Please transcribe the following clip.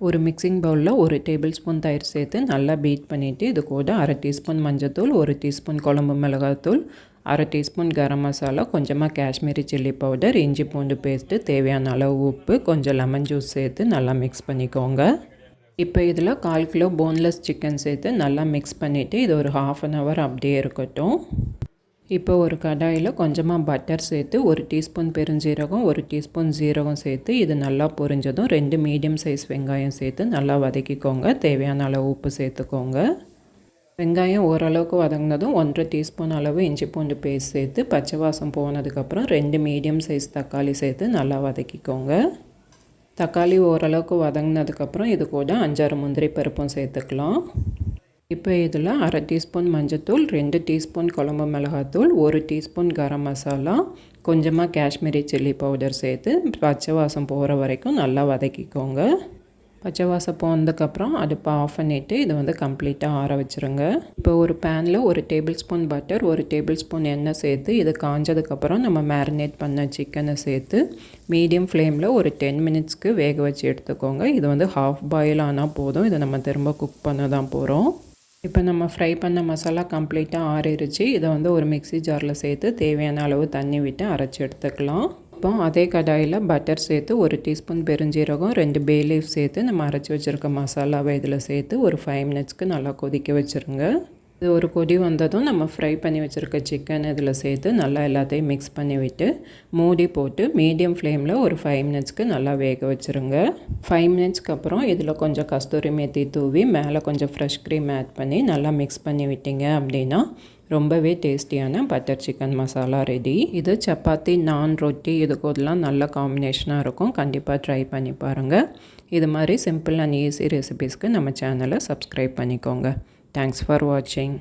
ஒரு மிக்சிங் பவுலில் 1 table spoon தயிர் சேர்த்து நல்லா பீட் பண்ணிவிட்டு இது கூட அரை டீஸ்பூன் மஞ்சள்தூள், 1 டீஸ்பூன் குழம்பு மிளகாய்த்தூள், அரை டீஸ்பூன் கரம் மசாலா, கொஞ்சமாக காஷ்மீரி சில்லி பவுடர், இஞ்சி பூண்டு பேஸ்ட்டு, தேவையான அளவு உப்பு, கொஞ்சம் லெமன் ஜூஸ் சேர்த்து நல்லா மிக்ஸ் பண்ணிக்கோங்க. இப்போ இதில் 1/4 கிலோ போன்லெஸ் சிக்கன் சேர்த்து நல்லா மிக்ஸ் பண்ணிவிட்டு இது ஒரு 1/2 அன் ஹவர் அப்படியே இருக்கட்டும். இப்போ ஒரு கடாயில் கொஞ்சமாக பட்டர் சேர்த்து 1 டீஸ்பூன் பெருஞ்சீரகம், 1 டீஸ்பூன் ஜீரகம் சேர்த்து இது நல்லா பொரிஞ்சதும் 2 மீடியம் சைஸ் வெங்காயம் சேர்த்து நல்லா வதக்கிக்கோங்க. தேவையான அளவு உப்பு சேர்த்துக்கோங்க. வெங்காயம் ஓரளவுக்கு வதங்கினதும் 1/2 டீஸ்பூன் அளவு இஞ்சி பூண்டு பேஸ்ட் சேர்த்து பச்சை வாசம் போனதுக்கப்புறம் 2 மீடியம் சைஸ் தக்காளி சேர்த்து நல்லா வதக்கிக்கோங்க. தக்காளி ஓரளவுக்கு வதங்கினதுக்கப்புறம் இது கூட 5-6 முந்திரி பருப்பும் சேர்த்துக்கலாம். இப்போ இதில் அரை டீஸ்பூன் மஞ்சள்தூள், 2 டீஸ்பூன் குழம்பு மிளகாய்த்தூள், 1 டீஸ்பூன் கரம் மசாலா, கொஞ்சமாக காஷ்மீரி சில்லி பவுடர் சேர்த்து பச்சை வாசம் போகிற வரைக்கும் நல்லா வதக்கிக்கோங்க. பச்சை வாசம் போனதுக்கப்புறம் அடுப்பை ஆஃப் பண்ணிவிட்டு இதை கம்ப்ளீட்டாக ஆற வச்சுருங்க. இப்போ ஒரு பேனில் 1 table spoon butter, 1 table spoon எண்ணெய் சேர்த்து இது காஞ்சதுக்கப்புறம் நம்ம மேரினேட் பண்ண சிக்கனை சேர்த்து மீடியம் ஃப்ளேமில் ஒரு 10 மினிட்ஸ்க்கு வேக வச்சு எடுத்துக்கோங்க. இது ஹாஃப் பாயில் ஆனால் போதும். இதை நம்ம திரும்ப குக் பண்ண தான் போகிறோம். இப்போ நம்ம ஃப்ரை பண்ண மசாலா கம்ப்ளீட்டாக ஆறிடுச்சு. இதை ஒரு மிக்ஸி ஜாரில் சேர்த்து தேவையான அளவு தண்ணி விட்டு அரைச்சி எடுத்துக்கலாம். இப்போ அதே கடாயில் பட்டர் சேர்த்து 1 டீஸ்பூன் பெருஞ்சீரகம், 2 பே லீஃப் சேர்த்து நம்ம அரைச்சி வச்சுருக்க மசாலாவை இதில் சேர்த்து ஒரு 5 மினிட்ஸ்க்கு நல்லா கொதிக்க வச்சுருங்க. இது ஒரு கொதி வந்ததும் நம்ம ஃப்ரை பண்ணி வச்சுருக்க சிக்கன் இதில் சேர்த்து நல்லா எல்லாத்தையும் மிக்ஸ் பண்ணி விட்டு மூடி போட்டு மீடியம் ஃப்ளேமில் ஒரு 5 மினிட்ஸ்க்கு நல்லா வேக வச்சுருங்க. 5 மினிட்ஸ்க்கு அப்புறம் இதில் கொஞ்சம் கஸ்தூரி மேத்தி தூவி மேலே கொஞ்சம் ஃப்ரெஷ் க்ரீம் ஆட் பண்ணி நல்லா மிக்ஸ் பண்ணி விட்டீங்க அப்படின்னா ரொம்பவே டேஸ்டியான பட்டர் சிக்கன் மசாலா ரெடி. இது சப்பாத்தி, நான், ரொட்டி இதுக்கெல்லாம் நல்ல காம்பினேஷனாக இருக்கும். கண்டிப்பாக ட்ரை பண்ணி பாருங்கள். இது மாதிரி சிம்பிள் அண்ட் ஈஸி ரெசிபீஸ்க்கு நம்ம சேனலை சப்ஸ்கிரைப் பண்ணிக்கோங்க. Thanks for watching.